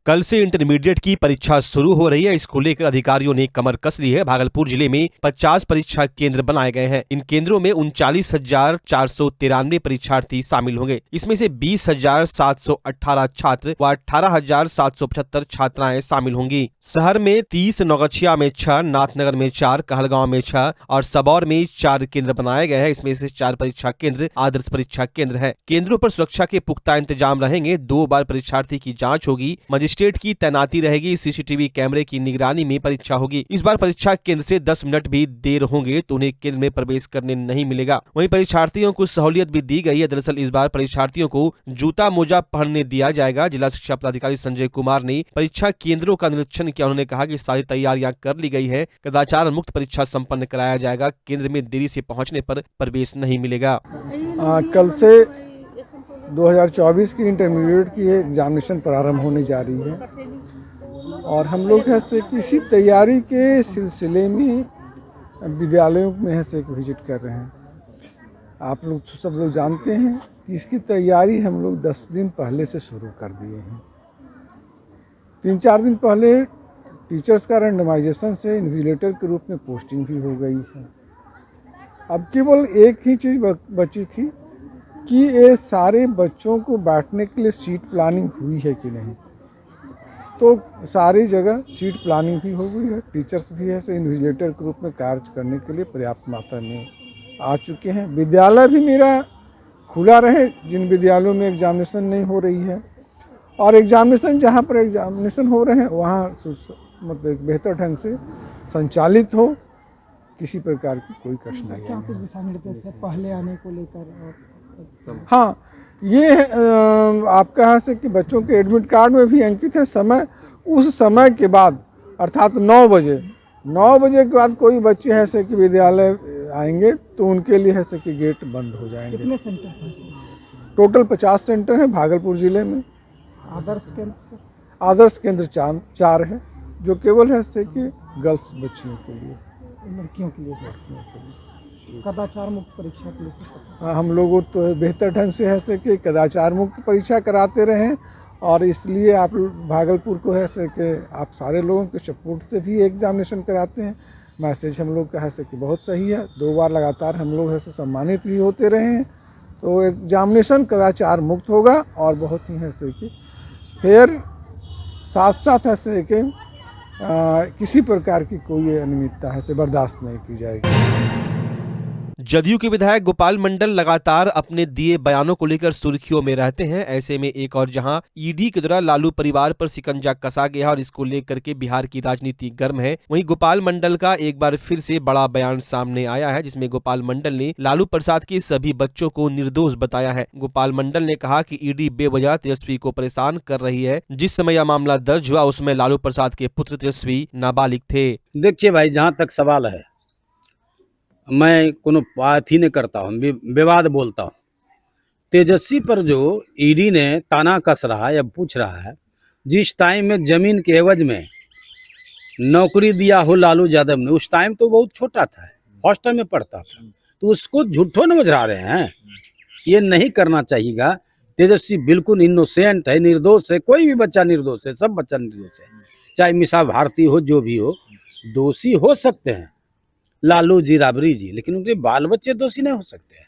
कल से इंटरमीडिएट की परीक्षा शुरू हो रही है। इसको लेकर अधिकारियों ने कमर कस ली है। भागलपुर जिले में 50 परीक्षा केंद्र बनाए गए हैं। इन केंद्रों में 39,493 परीक्षार्थी शामिल होंगे। इसमें से 20,718 छात्र व 18,775 छात्राएं शामिल होंगी। शहर में 30, नौगछिया में 6, नाथनगर में 4, कहलगांव में 6 और सबौर में 4 केंद्र बनाए गए हैं। इसमें से 4 परीक्षा केंद्र आदर्श परीक्षा केंद्र है। केंद्रों पर सुरक्षा के पुख्ता इंतजाम रहेंगे। 2 बार परीक्षार्थी की जांच होगी। मजिस्ट्रेट की तैनाती रहेगी। सीसीटीवी कैमरे की निगरानी में परीक्षा होगी। इस बार परीक्षा केंद्र से 10 मिनट भी देर होंगे तो उन्हें केंद्र में प्रवेश करने नहीं मिलेगा। वहीं परीक्षार्थियों को सहूलियत भी दी गई है। दरअसल इस बार परीक्षार्थियों को जूता मोजा पहनने दिया जाएगा। जिला शिक्षा पदाधिकारी संजय कुमार ने परीक्षा केंद्रों का निरीक्षण किया। उन्होंने कहा कि सारी तैयारियां कर ली गई है। कदाचार मुक्त परीक्षा संपन्न कराया जाएगा। केंद्र में देरी से पहुंचने पर प्रवेश नहीं मिलेगा। कल से 2024 की इंटरमीडिएट की एग्जामिनेशन प्रारंभ होने जा रही है और हम लोग ऐसे किसी तैयारी के सिलसिले में विद्यालयों में ऐसे विजिट कर रहे हैं। आप लोग सब लोग जानते हैं कि इसकी तैयारी हम लोग 10 दिन पहले से शुरू कर दिए हैं। 3-4 दिन पहले टीचर्स का रैंडमाइजेशन से इन्विजिलेटर के रूप में पोस्टिंग भी हो गई है। अब केवल एक ही चीज़ बची थी कि ये सारे बच्चों को बैठने के लिए सीट प्लानिंग हुई है कि नहीं। तो सारी जगह सीट प्लानिंग भी हो गई है। टीचर्स भी ऐसे इन्विजिलेटर के रूप में कार्य करने के लिए पर्याप्त मात्रा में आ चुके हैं। विद्यालय भी मेरा खुला रहे जिन विद्यालयों में एग्जामिनेशन नहीं हो रही है, और एग्जामिनेशन जहाँ पर एग्जामिनेशन हो रहे हैं वहाँ मतलब बेहतर ढंग से संचालित हो, किसी प्रकार की कोई कठिनाई नहीं। पहले आने को लेकर हाँ, ये आपका है से कि बच्चों के एडमिट कार्ड में भी अंकित है समय। उस समय के बाद अर्थात 9 बजे के बाद कोई बच्चे है से कि विद्यालय आएंगे तो उनके लिए है से कि गेट बंद हो जाएंगे। कितने सेंटर हैं? टोटल 50 सेंटर हैं भागलपुर जिले में। आदर्श केंद्र 4 है जो केवल है से कि गर्ल्स बच्चियों के लिए, लड़कियों के लिए कदाचार मुक्त परीक्षा के लिए। हम लोग तो बेहतर ढंग से है से कि कदाचार मुक्त परीक्षा कराते रहें, और इसलिए आप भागलपुर को है से कि आप सारे लोगों के सपोर्ट से भी एग्जामिनेशन कराते हैं। मैसेज हम लोग का है से कि बहुत सही है। 2 बार लगातार हम लोग है से सम्मानित भी होते रहे हैं। तो एग्जामिनेशन कदाचार मुक्त होगा और बहुत ही है से कि फिर साथ है से कि किसी प्रकार की कोई अनियमितता है से बर्दाश्त नहीं की जाएगी। जदयू के विधायक गोपाल मंडल लगातार अपने दिए बयानों को लेकर सुर्खियों में रहते हैं। ऐसे में एक और जहां ईडी के द्वारा लालू परिवार पर शिकंजा कसा गया और इसको लेकर के बिहार की राजनीति गर्म है, वहीं गोपाल मंडल का एक बार फिर से बड़ा बयान सामने आया है, जिसमें गोपाल मंडल ने लालू प्रसाद के सभी बच्चों को निर्दोष बताया है। गोपाल मंडल ने कहा कि ईडी बेवजह तेजस्वी को परेशान कर रही है। जिस समय यह मामला दर्ज हुआ उसमें लालू प्रसाद के पुत्र तेजस्वी नाबालिग थे। देखिए भाई, जहाँ तक सवाल है, मैं कोनो बात ही नहीं करता हूँ, विवाद बोलता हूँ। तेजस्वी पर जो ईडी ने ताना कस रहा है या पूछ रहा है, जिस टाइम में जमीन के एवज में नौकरी दिया हो लालू यादव ने, उस टाइम तो बहुत छोटा था, हॉस्टल में पढ़ता था, तो उसको झूठो नजरा रहे हैं। ये नहीं करना चाहिएगा। तेजस्वी बिल्कुल इनोसेंट है, निर्दोष है। कोई भी बच्चा निर्दोष है, सब बच्चा निर्दोष है, चाहे मिसा भारती हो, जो भी हो। दोषी हो सकते हैं लालू जी, राबड़ी जी, लेकिन उनके बाल बच्चे दोषी नहीं हो सकते हैं।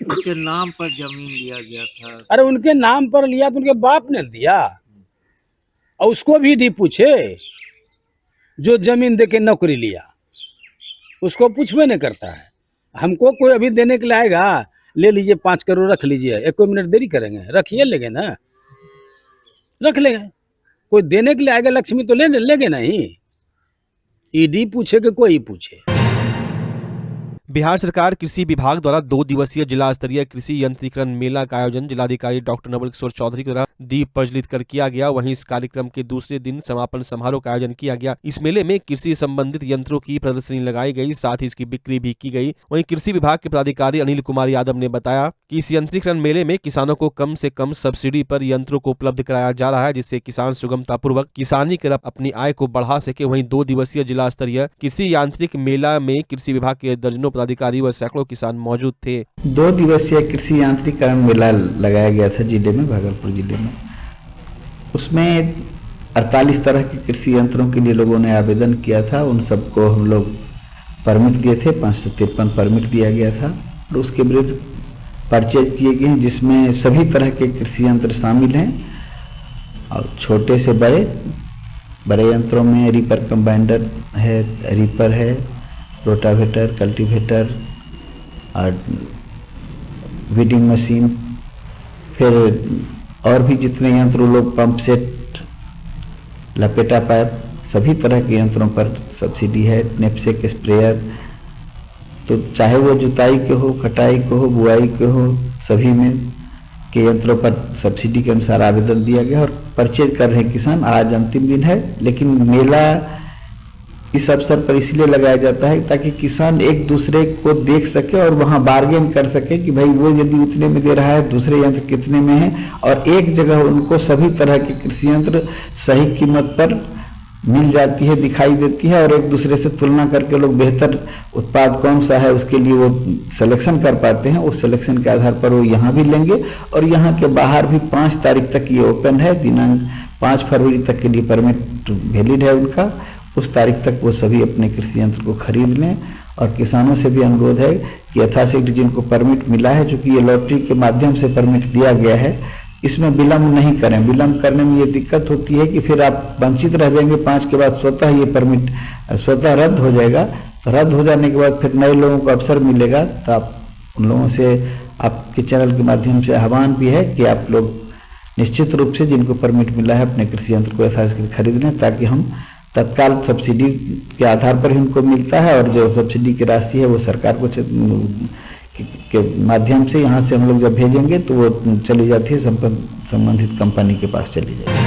उनके नाम पर जमीन लिया गया था। अरे उनके नाम पर लिया तो उनके बाप ने दिया, और उसको भी डी पूछे जो जमीन देके नौकरी लिया, उसको पूछवे नहीं करता है। हमको कोई अभी देने के लिए आएगा, ले लीजिए 5 करोड़ रख लीजिए, 1 मिनट देरी करेंगे, रखिए, लेंगे ना, रख लेंगे। कोई देने के लिए आएगा लक्ष्मी तो लेंगे नहीं। ईडी पूछे कि कोई पूछे। बिहार सरकार कृषि विभाग द्वारा 2 दिवसीय जिला स्तरीय कृषि यंत्रीकरण मेला का आयोजन जिलाधिकारी डॉक्टर नवल किशोर चौधरी के द्वारा दीप प्रज्वलित कर किया गया। वहीं इस कार्यक्रम के दूसरे दिन समापन समारोह का आयोजन किया गया। इस मेले में कृषि संबंधित यंत्रों की प्रदर्शनी लगाई गई, साथ ही इसकी बिक्री भी की गई। वहीं कृषि विभाग के पदाधिकारी अनिल कुमार यादव ने बताया कि इस यंत्रीकरण मेले में किसानों को कम से कम सब्सिडी पर यंत्रों को उपलब्ध कराया जा रहा है, जिससे किसान सुगमता पूर्वक किसानी कर अपनी आय को बढ़ा सके। वहीं 2 दिवसीय जिला स्तरीय कृषि यांत्रिक मेला में कृषि विभाग के दर्जनों पदाधिकारी व सैकड़ों किसान मौजूद थे। 2 दिवसीय कृषि यांत्रिकरण मेला लगाया गया था जिले में, भागलपुर जिले में। उसमें 48 तरह के कृषि यंत्रों के लिए लोगों ने आवेदन किया था। उन सबको हम लोग परमिट दिए थे, 553 परमिट दिया गया था और उसके विरुद्ध परचेज किए गए हैं, जिसमें सभी तरह के कृषि यंत्र शामिल हैं और छोटे से बड़े यंत्रों में रीपर कंबाइंडर है, रीपर है, रोटावेटर, कल्टीवेटर और वीडिंग मशीन, फिर और भी जितने यंत्र लोग, पंप सेट, लपेटा पाइप, सभी तरह के यंत्रों पर सब्सिडी है। नेपसेक स्प्रेयर, तो चाहे वो जुताई के हो, कटाई के हो, बुआई के हो, सभी में के यंत्रों पर सब्सिडी के अनुसार आवेदन दिया गया और परचेज कर रहे हैं किसान। आज अंतिम दिन है, लेकिन मेला इस अवसर पर इसलिए लगाया जाता है ताकि किसान एक दूसरे को देख सके और वहाँ बार्गेन कर सके कि भाई वो यदि उतने में दे रहा है, दूसरे यंत्र कितने में है, और एक जगह उनको सभी तरह के कृषि यंत्र सही कीमत पर मिल जाती है, दिखाई देती है और एक दूसरे से तुलना करके लोग बेहतर उत्पाद कौन सा है उसके लिए वो सिलेक्शन कर पाते हैं। उस सिलेक्शन के आधार पर वो यहाँ भी लेंगे और यहाँ के बाहर भी 5 तारीख तक ये ओपन है। दिनांक 5 फरवरी तक के लिए परमिट वैलिड है उनका। उस तारीख तक वो सभी अपने कृषि यंत्र को खरीद लें और किसानों से भी अनुरोध है कि यथाशीघ्र जिनको परमिट मिला है, चूँकि ये लॉटरी के माध्यम से परमिट दिया गया है, इसमें विलम्ब नहीं करें। विलम्ब करने में ये दिक्कत होती है कि फिर आप वंचित रह जाएंगे। 5 के बाद स्वतः ये परमिट स्वतः रद्द हो जाएगा। तो रद्द हो जाने के बाद फिर नए लोगों को अवसर मिलेगा। तो आप उन लोगों से आपके चैनल के माध्यम से आह्वान भी है कि आप लोग निश्चित रूप से जिनको परमिट मिला है अपने कृषि यंत्र को यथाशीघ्र खरीद लें, ताकि हम तत्काल सब्सिडी के आधार पर ही उनको मिलता है और जो सब्सिडी की राशि है वो सरकार को के माध्यम से यहाँ से हम लोग जब भेजेंगे तो वो चली जाती है संबंधित कंपनी के पास चली जाएगी।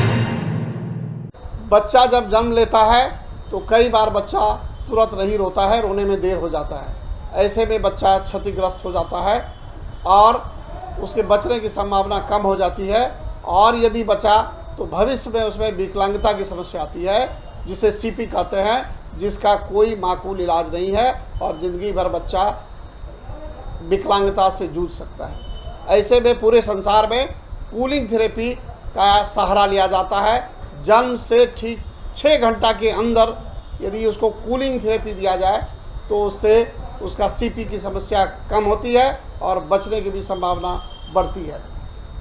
बच्चा जब जन्म लेता है तो कई बार बच्चा तुरंत नहीं रोता है, रोने में देर हो जाता है। ऐसे में बच्चा क्षतिग्रस्त हो जाता है और उसके बचने की संभावना कम हो जाती है। और यदि बचा तो भविष्य में उसमें विकलांगता की समस्या आती है, जिसे सीपी कहते हैं, जिसका कोई माकूल इलाज नहीं है और ज़िंदगी भर बच्चा विकलांगता से जूझ सकता है। ऐसे में पूरे संसार में कूलिंग थेरेपी का सहारा लिया जाता है। जन्म से ठीक 6 घंटा के अंदर यदि उसको कूलिंग थेरेपी दिया जाए तो उससे उसका सीपी की समस्या कम होती है और बचने की भी संभावना बढ़ती है।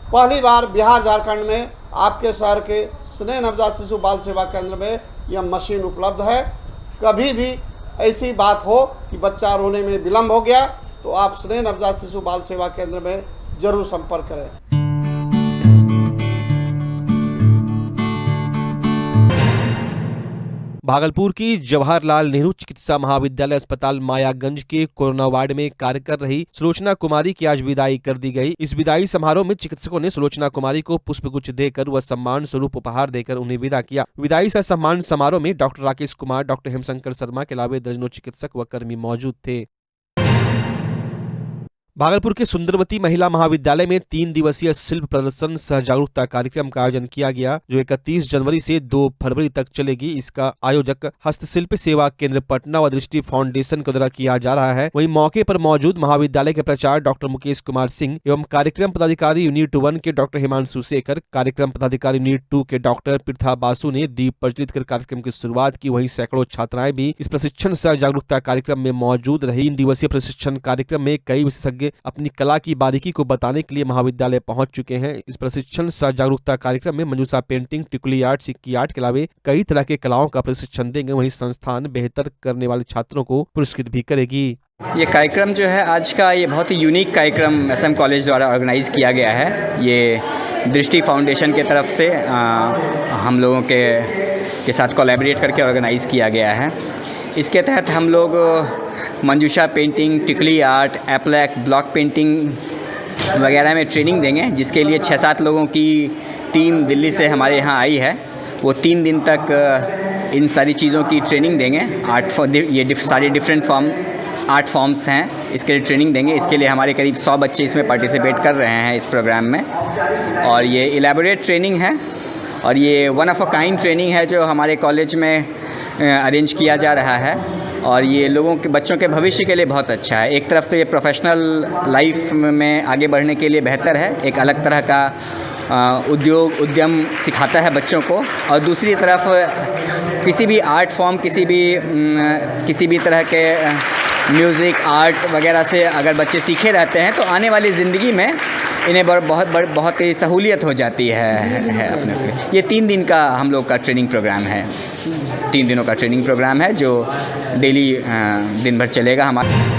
पहली बार बिहार झारखंड में आपके शहर के स्नेह नवजात शिशु बाल सेवा केंद्र में यह मशीन उपलब्ध है। कभी भी ऐसी बात हो कि बच्चा रोने में विलम्ब हो गया तो आप स्नेह नवजात शिशु बाल सेवा केंद्र में जरूर संपर्क करें। भागलपुर की जवाहरलाल नेहरू चिकित्सा महाविद्यालय अस्पताल मायागंज के कोरोना वार्ड में कार्य कर रही सुलोचना कुमारी की आज विदाई कर दी गई। इस विदाई समारोह में चिकित्सकों ने सुलोचना कुमारी को पुष्पगुच्छ देकर व सम्मान स्वरूप उपहार देकर उन्हें विदा किया। विदाई सह सम्मान समारोह में डॉक्टर राकेश कुमार, डॉक्टर हेमशंकर शर्मा के अलावा दर्जनों चिकित्सक व कर्मी मौजूद थे। भागलपुर के सुंदरवती महिला महाविद्यालय में 3 दिवसीय शिल्प प्रदर्शन सह जागरूकता कार्यक्रम का आयोजन किया गया, जो 31 जनवरी से 2 फरवरी तक चलेगी। इसका आयोजक हस्तशिल्प सेवा केंद्र पटना व दृष्टि फाउंडेशन के द्वारा किया जा रहा है। वहीं मौके पर मौजूद महाविद्यालय के प्राचार्य डॉक्टर मुकेश कुमार सिंह एवं कार्यक्रम पदाधिकारी यूनिट 1 के डॉक्टर हिमांशु शेखर, कार्यक्रम पदाधिकारी यूनिट 2 के डॉक्टर पृथा बासु ने दीप प्रज्वलित कर कार्यक्रम की शुरुआत की। वहीं सैकड़ों छात्राएं भी इस प्रशिक्षण सह जागरूकता कार्यक्रम में मौजूद रही। 3 दिवसीय प्रशिक्षण कार्यक्रम में कई विशेषज्ञ अपनी कला की बारीकी को बताने के लिए महाविद्यालय पहुंच चुके हैं। इस प्रशिक्षण सह जागरूकता कार्यक्रम में मंजूषा पेंटिंग, टिकुली आर्ट, सिक्की आर्ट के अलावा कई तरह के कलाओं का प्रशिक्षण देंगे। वहीं संस्थान बेहतर करने वाले छात्रों को पुरस्कृत भी करेगी। ये कार्यक्रम जो है आज का, ये बहुत ही यूनिक कार्यक्रम SM कॉलेज द्वारा ऑर्गेनाइज़ किया गया है। ये दृष्टि फाउंडेशन के तरफ से हम लोगों के साथ कोलैबोरेट करके ऑर्गेनाइज़ किया गया है। इसके तहत हम लोग मंजूषा पेंटिंग, टिकली आर्ट, एप्लैक, ब्लॉक पेंटिंग वगैरह में ट्रेनिंग देंगे, जिसके लिए 6-7 लोगों की टीम दिल्ली से हमारे यहाँ आई है। वो 3 दिन तक इन सारी चीज़ों की ट्रेनिंग देंगे। ये सारे डिफरेंट आर्ट फॉर्म्स हैं, इसके लिए ट्रेनिंग देंगे। इसके लिए हमारे करीब 100 बच्चे इसमें पार्टिसिपेट कर रहे हैं इस प्रोग्राम में। और ये इलेबोरेट ट्रेनिंग है और ये one of a kind training है जो हमारे कॉलेज में अरेंज किया जा रहा है। और ये लोगों के बच्चों के भविष्य के लिए बहुत अच्छा है। एक तरफ तो ये प्रोफेशनल लाइफ में आगे बढ़ने के लिए बेहतर है, एक अलग तरह का उद्यम सिखाता है बच्चों को, और दूसरी तरफ किसी भी आर्ट फॉर्म, किसी भी तरह के म्यूज़िक, आर्ट वगैरह से अगर बच्चे सीखे रहते हैं तो आने वाली ज़िंदगी में इन्हें बहुत ही सहूलियत हो जाती है अपने को। ये 3 दिन का हम लोग का ट्रेनिंग प्रोग्राम है, 3 दिनों का ट्रेनिंग प्रोग्राम है जो डेली दिन भर चलेगा हमारा।